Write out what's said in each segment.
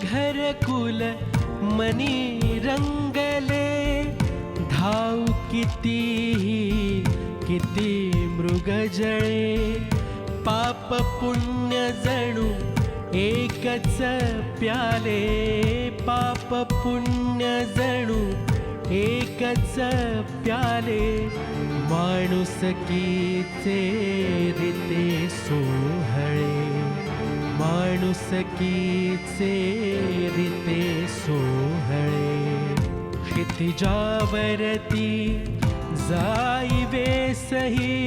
घरकुल मनी रंगले, धाव किती मृगजळे, पाप पुण्य जणू एकच प्याले, पाप पुण्य जणू एकच प्याले, माणुसकीचे रीते सोहळे, माणुसकीचे रीते सोहळे, क्षितिजावरती जाईवे सही,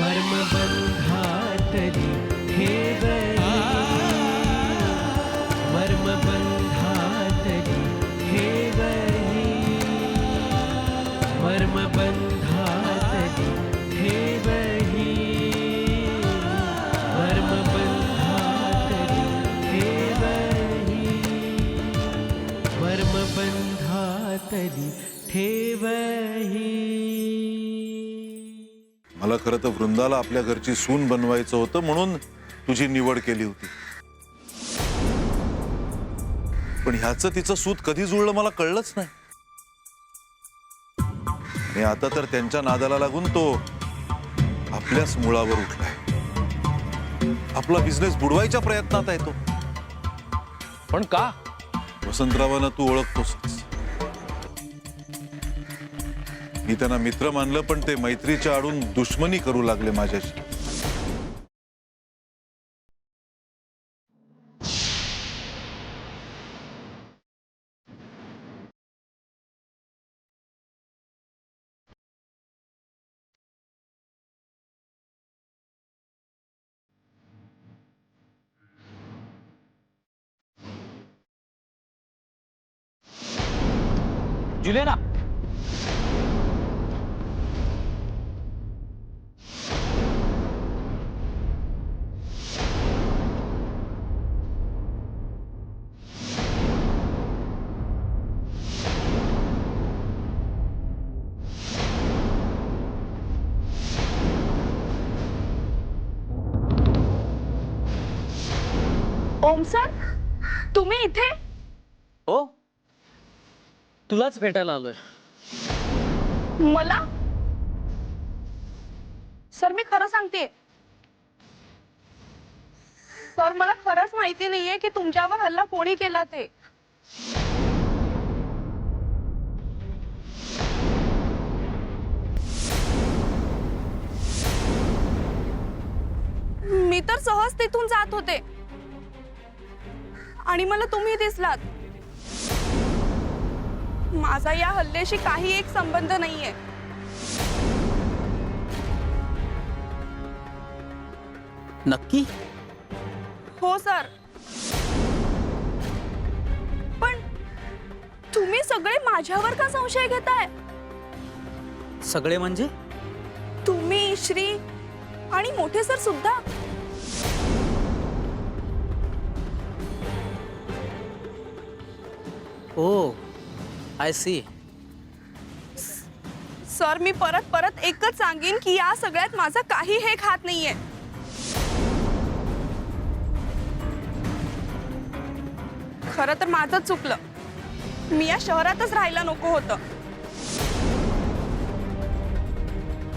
मर्मबंधातली ठेवली, मर्मबंधातली ठेवली, मर्मबंधातली ठेवली, मर्मबंधातली ठेवली, मर्मबंधातली ठेवली. मला खरं तर वृंदाला आपल्या घरची सून बनवायचं होतं म्हणून तुझी निवड केली होती. पण ह्याचं तिचं सूत कधी जुळलं मला कळलंच नाही. आणि आता तर त्यांच्या नादाला लागून तो आपल्याच मुळावर उठलाय. आपला बिझनेस बुडवायच्या प्रयत्नात आहे तो. पण का? वसंतरावांना तू ओळखतोस. मी त्यांना मित्र मानलं पण ते मैत्रीच्या आडून दुश्मनी करू लागले माझ्याशी. जुलियाना, ओम सर, तुम्ही इथे? हो, तुलाच भेटायला आलोय. मला? सर मी खरं सांगते, सर मला खरंच माहिती नाहीये की तुमच्यावर हल्ला कोणी केला ते. मी तर सहज तिथून जात होते आणि मला तुम्ही दिसलात. माझा या हल्ल्याशी काही एक संबंध नाहीये. नक्की? हो सर. पण तुम्ही सगळे माझ्यावर का संशय घेताय? सगळे म्हणजे? तुम्ही, श्री आणि मोठे सर सुद्धा. ओ, आय सी. सर मी परत एकच सांगेन की या सगळ्यात माझा काही हेक हात नाहीये. खरं तर माझं चुकलं. मी या शहरातच राहायला नको होतं.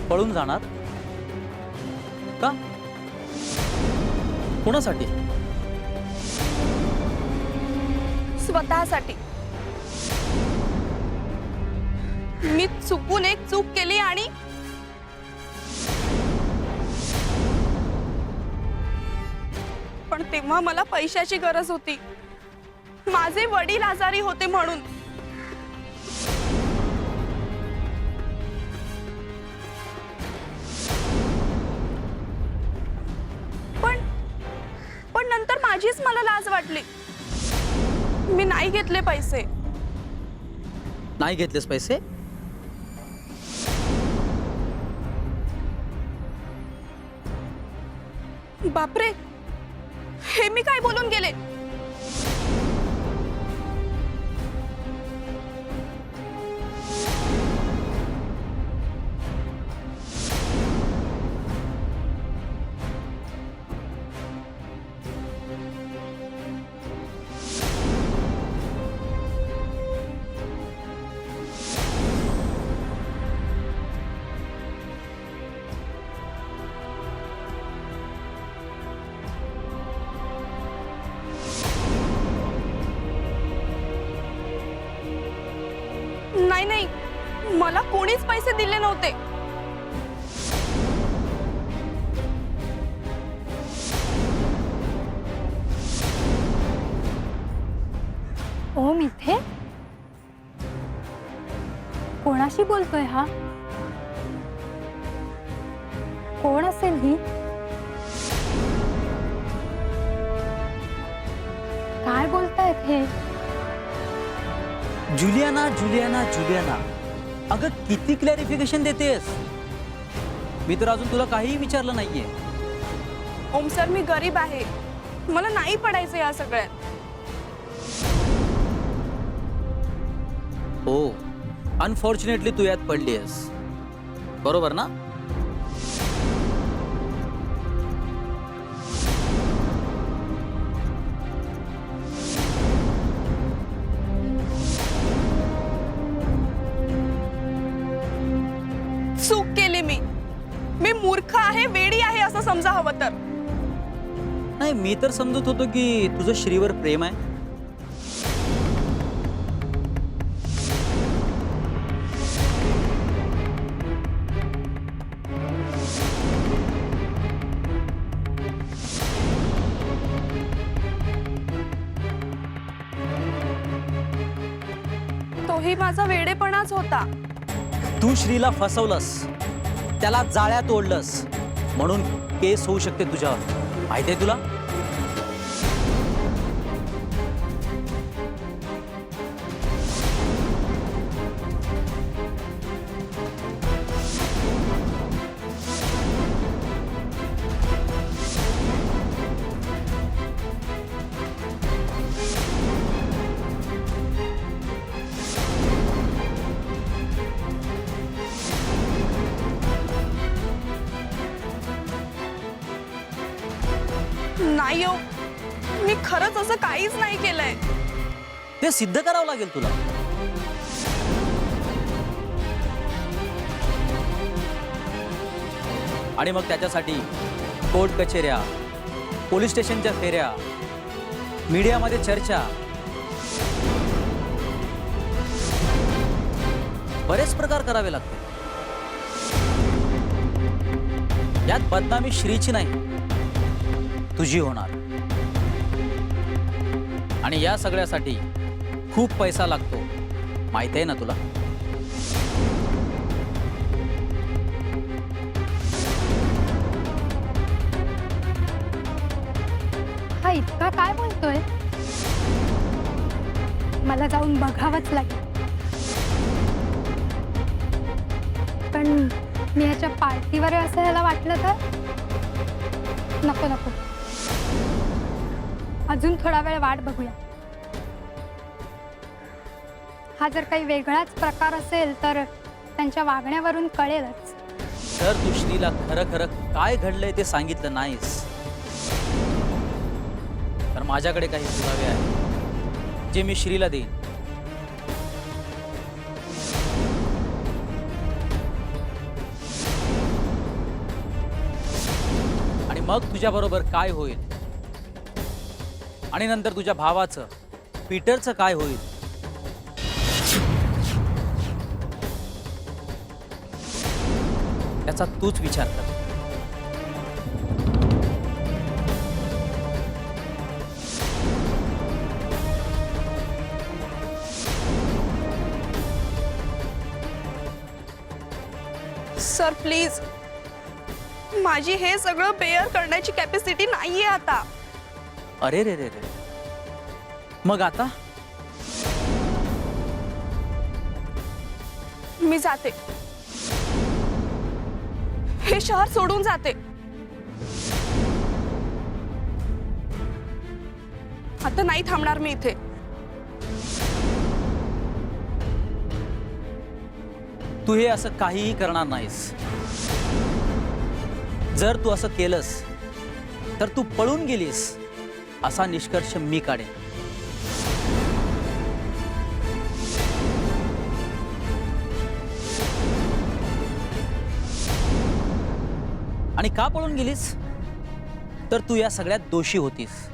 पळून जाणार का? कोणासाठी? स्वतःसाठी. मी चुकून एक चूक केली आणि पण तेव्हा मला पैशाची गरज होती. माझे वडील आजारी होते म्हणून. पण नंतर माझीच मला लाज वाटली. मी नाही घेतले पैसे. नाही घेतलेस पैसे? बापरे, हे मी काय बोलून गेले? नाही नाही, मला कोणीच पैसे दिले नव्हते. ओम इथे कोणाशी बोलतोय हा? कोण असेल ही? काय बोलतायत हे? जुलियाना जुलियाना जुलियाना, अगं किती क्लॅरिफिकेशन देतेस? मी तर अजून तुला काहीही विचारलं नाहीये. ओम सर, मी गरीब आहे, मला नाही पडायचं या सगळ्यात. हो, अनफॉर्च्युनेटली तू यात पडलीयस, बरोबर ना? चूक केली मी मूर्ख आहे, वेडी आहे असं समजा हवं तर. नाही, मी तर समजत होतो की तुझं श्रीवर प्रेम आहे. तोही माझा वेडेपणाच होता. तू श्रीला फसवलंस, त्याला जाळ्यात ओढलंस, म्हणून केस होऊ शकते तुझ्यावर. माहितीये तुला? नाही हो, मी खरंच असं काहीच नाही केलंय. ते सिद्ध करावं लागेल तुला. आणि मग त्याच्यासाठी कोर्ट कचेऱ्या, पोलीस स्टेशनच्या फेऱ्या, मीडियामध्ये चर्चा, बरेच प्रकार करावे लागते. यात बदनामी श्रीची नाही, तुझी होणार. आणि या सगळ्यासाठी खूप पैसा लागतो, माहिती आहे ना तुला? हा इतका काय बोलतोय? मला जाऊन बघावंच लागेल. पण मी ह्याच्या पार्टीवर आहे असं ह्याला वाटलं तर नको नको, अजून थोडा वेळ वाट बघूया. हा जर काही वेगळाच प्रकार असेल तर त्यांच्या वागण्यावरून कळेलच. तर तू श्रीला खरं खरं काय घडलंय ते सांगितलं नाहीस, तर माझ्याकडे काही पुरावे आहेत जे मी श्रीला देईन. आणि मग तुझ्या बरोबर काय होईल, आणि नंतर तुझ्या भावाचं, पीटरचं काय होईल, त्याचा तूच विचार कर. सर प्लीज, माझी हे सगळं बेअर करण्याची कॅपॅसिटी नाहीये आता. अरे रे रे रे, मग आता? मी जाते, हे शहर सोडून जाते. आता नाही थांबणार मी इथे. तू हे असं काहीही करणार नाहीस. जर तू असं केलंस तर तू पळून गेलीस असा निष्कर्ष मी काढेन. आणि का पळून गेलीस? तर तू या सगळ्यात दोषी होतीस.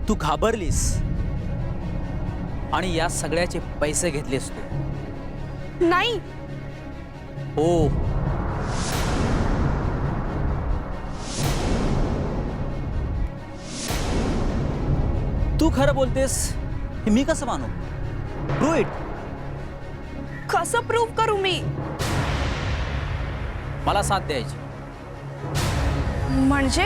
तू घाबरलीस आणि या सगळ्याचे पैसे घेतलेस तू. नाही, हो, तू खरं बोलतेस हे मी कसं मानू? Prove it. कसं प्रूव्ह करू मी? मला साथ द्यायची. म्हणजे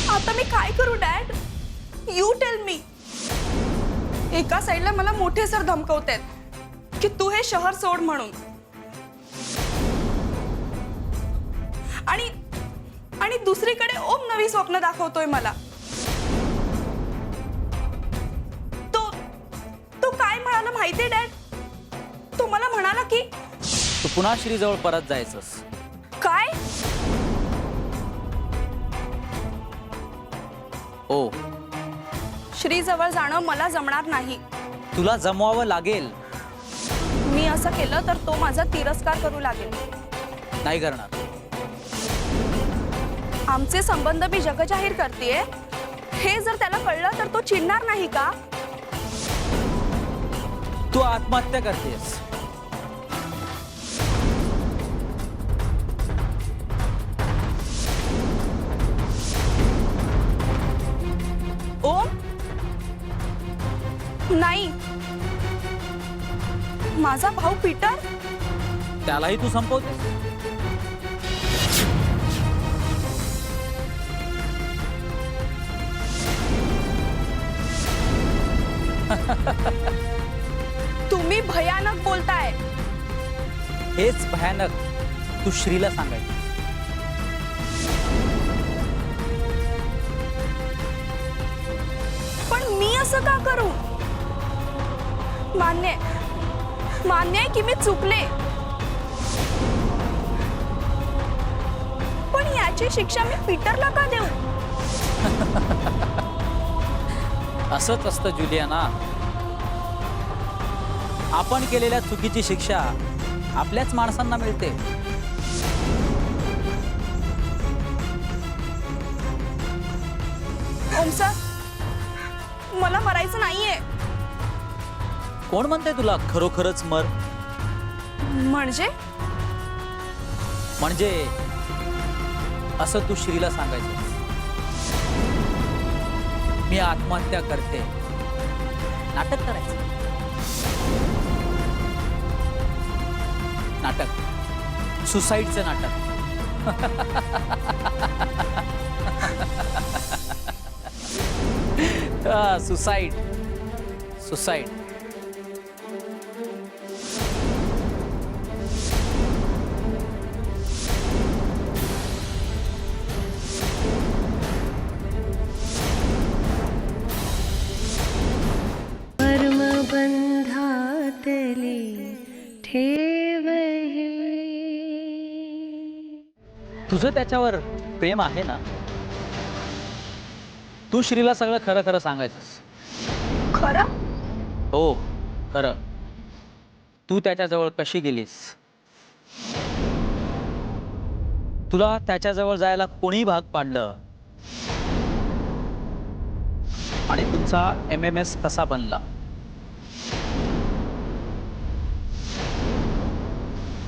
आता मी काय करू डॅड? You tell me. एका साईडला मला मोठे सर धमकवतात की तू हे शहर सोड म्हणून, आणि आणि दुसरीकडे ओम नवी स्वप्न दाखवतोय मला. तो काय म्हणाला माहितीये डॅड? तो मला म्हणाला की तू पुन्हा श्रीजवळ परत जायचंस. काय? हो, श्री जवळ जाणं मला जमणार नाही. तुला जमवावं लागेल. मी असं केलं तर तो माझा तिरस्कार करू लागेल. नाही करणार. आमचे संबंध मी जगजाहीर करतेय, हे जर त्याला कळलं तर तो चिडणार नाही का? तू आत्महत्या करतेस. ओम नाही, माझा भाऊ पीटर. त्यालाही तू संपवतेस. तुम्ही भयानक बोलताय. हेच भयानक तू श्रीला सांगायचं. पण मी असं का करू? मान्य आहे की मी चुकले, पण याची शिक्षा मी पीटरला का देऊ? असंच असतं जुलियाना. आपण केलेल्या चुकीची शिक्षा आपल्याच माणसांना मिळते. ओम सर, मला मरायचं नाहीये. कोण म्हणते तुला खरोखरच मर? म्हणजे म्हणजे असं तू श्रीला सांगायचं, मी आत्महत्या करते. नाटक करायचं. नाटक, सुसाईडचं नाटक. Suicide, suicide. कर्मबंधातले ठेवही. तुझं त्याच्यावर प्रेम आहे ना? तू श्रीला सगळं खरं खरं सांगायचंस. खरं? हो, खरं. तू त्याच्याजवळ कशी गेलीस? तुला त्याच्याजवळ जायला कोणी भाग पाडलं? आणि तुमचा MMS कसा बनला?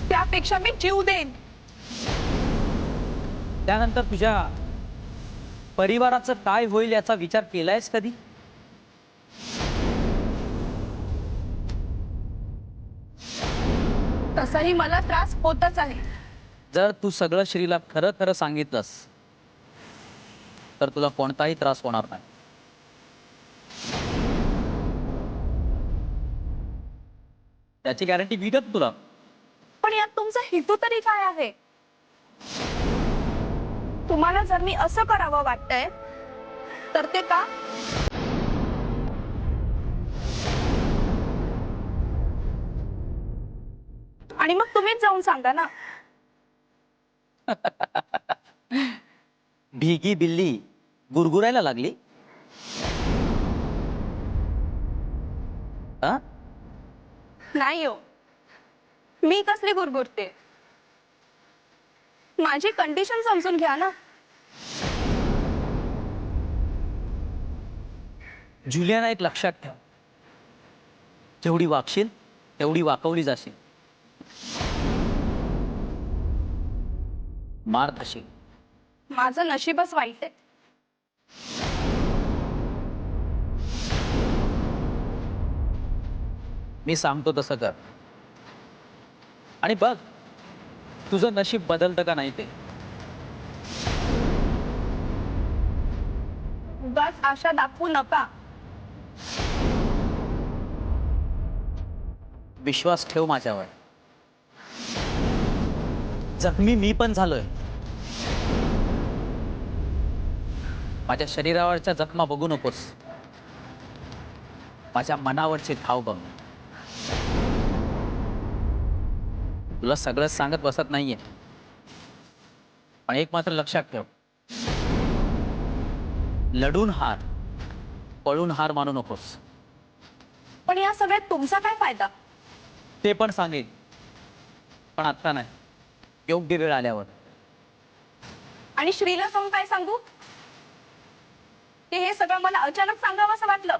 त्यापेक्षा मी जीव देईन. त्यानंतर तुझ्या परिवाराचं काय होईल याचा विचार केलायस कधी? तसाही मला त्रास होतच आहे. जर तू सगळं श्रीला खरं खरं सांगितलंस तर तुला कोणताही त्रास होणार नाही. त्याची गॅरंटी मी देतो तुला. पण यात तुमचा हेतू तरी काय आहे? तुम्हाला जर मी असं करावं वाटतंय तर ते का? आणि मग तुम्हीच जाऊन सांगा ना. भिगी बिल्ली गुरगुरायला लागली. हा? नाही हो, मी कसली गुरगुरते. माझी कंडिशन समजून घ्या ना. जुलियाना, एक लक्षात ठेव, जेवढी वागशील तेवढी वाकवली जाशील, मार खाशील. माझं नशीबच वाईट आहे. मी सांगतो तसं कर आणि बघ तुझं नशीब बदलतं का नाही ते. उगाच आशा दाखवू नका. विश्वास ठेव माझ्यावर. जखमी मी पण झालोय. माझ्या शरीरावरच्या जखमा बघू नकोस, माझ्या मनावरचे घाव बघ. तुला सगळंच सांगत बसत नाहीये, पण एक मात्र लक्षात ठेव, लढून हार, पळून हार मानू नकोस. पण या सगळ्यात तुमचा काय फायदा? ते पण सांगेन, पण आत्ता नाही, योग्य वेळ आल्यावर. आणि श्रीला जाऊन काय सांगू? हे सगळं मला अचानक सांगावं असं वाटलं.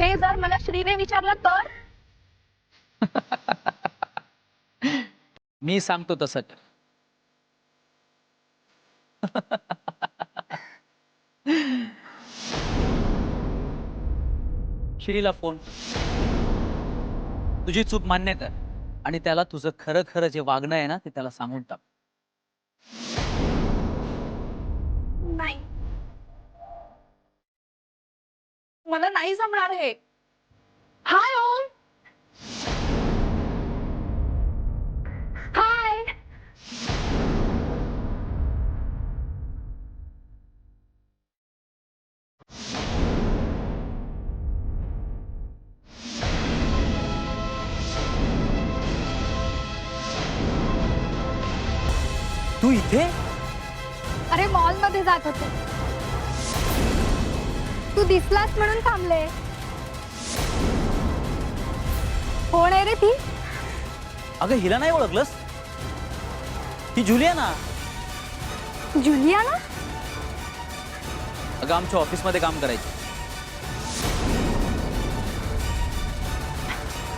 हे जर मला श्रीने विचारलं तर? मी सांगतो तसं. श्रीला फोन, तुझी चूक मान्य कर आणि त्याला तुझं खरं खरं जे वागणं आहे ना ते त्याला सांगून टाक. नाही, मला नाही जमणार हे. हाय ओम. हाय. तू इथे? अरे मॉल मध्ये जात होते, तू दिसलास म्हणून थांबले. कोण आहे रे ती? अगं हिला नाही ओळखलंस? ही जुलियाना. जुलियाना? अगं आमच्या ऑफिसमध्ये काम करायची.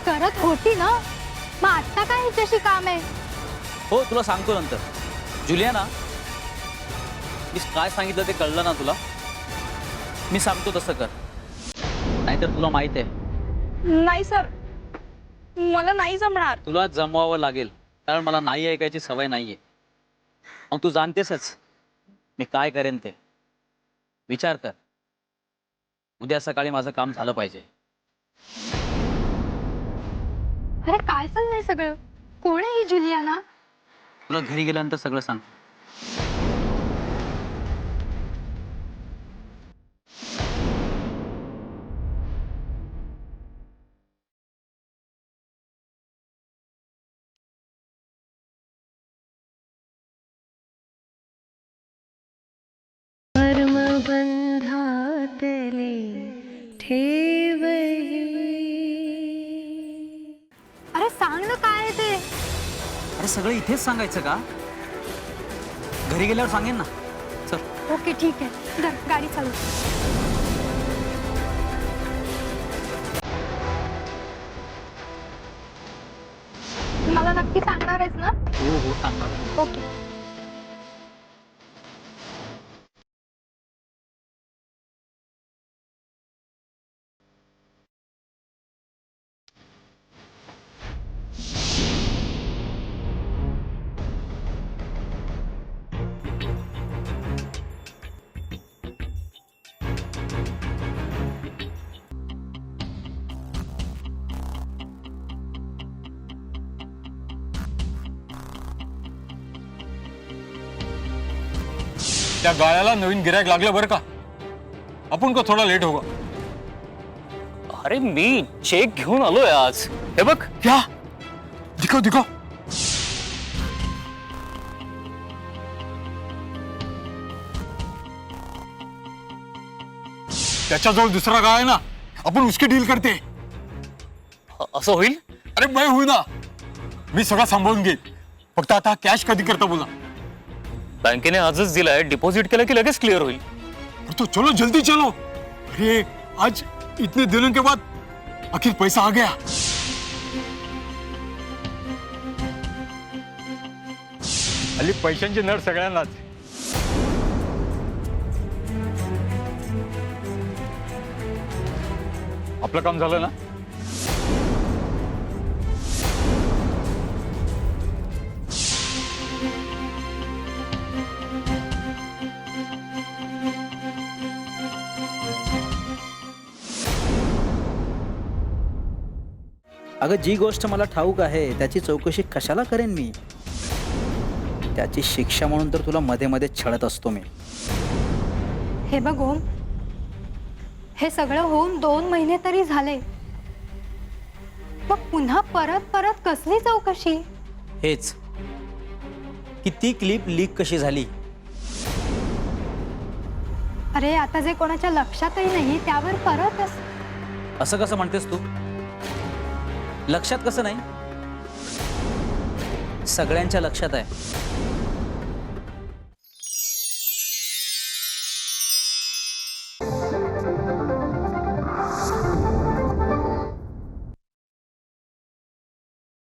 करत होती ना, मग आता काय हिच्याशी काम आहे? हो, तुला सांगतो नंतर. जुलियाना, मी काय सांगितलं ते कळलं ना तुला? मी सांगतो तसं कर, नाहीतर तुला माहित आहे नाही सर, मला नाही जमणार. तुला जमवावं लागेल, कारण मला नाही ऐकायची सवय नाहीये. मग तू जाणतेसच मी काय करेन ते. विचार कर, उद्या सकाळी माझं काम झालं पाहिजे. अरे काय चाललंय सगळं? कोण आहे ही जुलियाना? तुला घरी गेल्यानंतर सगळं सांग. कर्मबंधातले ठेवही. अरे सांग ना काय आहे ते. अरे सगळं इथेच सांगायचं का? घरी गेल्यावर सांगेन ना. चल. ओके ठीक आहे, धर गाडी चालू. मला नक्की सांगणार आहेस ना? हो हो, सांगणार. ओके. त्या गाळ्याला नवीन गिरायक लागलं बरं का. आपण का थोडा लेट होगा. अरे मी चेक घेऊन आलोय आज. हे बघ. क्या? दिखाओ दिखाओ. त्याच्याजवळ दुसरा गाळ आहे ना, आपण उसकी डील करते. असं होईल? अरे मैं होई ना, मी सगळं सांभाळून घेईन. फक्त आता कॅश कधी करता बोला. बँकेने आजच दिलाय, डिपॉझिट केलं की लगेच क्लिअर होईल. अरे तो चलो जल्दी चलो. अरे आज इतने दिनों के बाद आखिर पैसा आ गया. हल्ली पैशांची नड सगळ्यांनाच. आपलं काम झालं ना? अगं जी गोष्ट मला ठाऊक आहे त्याची चौकशी कशाला करेन मी? त्याची शिक्षा म्हणून तर तुला मध्ये मध्ये छळत असतो मी. हे बघ ओम, हे सगळं होऊन 2 महिने तरी झाले. मग पुन्हा परत परत कसली चौकशी? हेच की ती क्लिप लीक कशी झाली. अरे आता जे कोणाच्या लक्षातही नाही त्यावर परत असं कसं म्हणतेस तू? लक्षात कसं नाही? सगळ्यांच्या लक्षात आहे.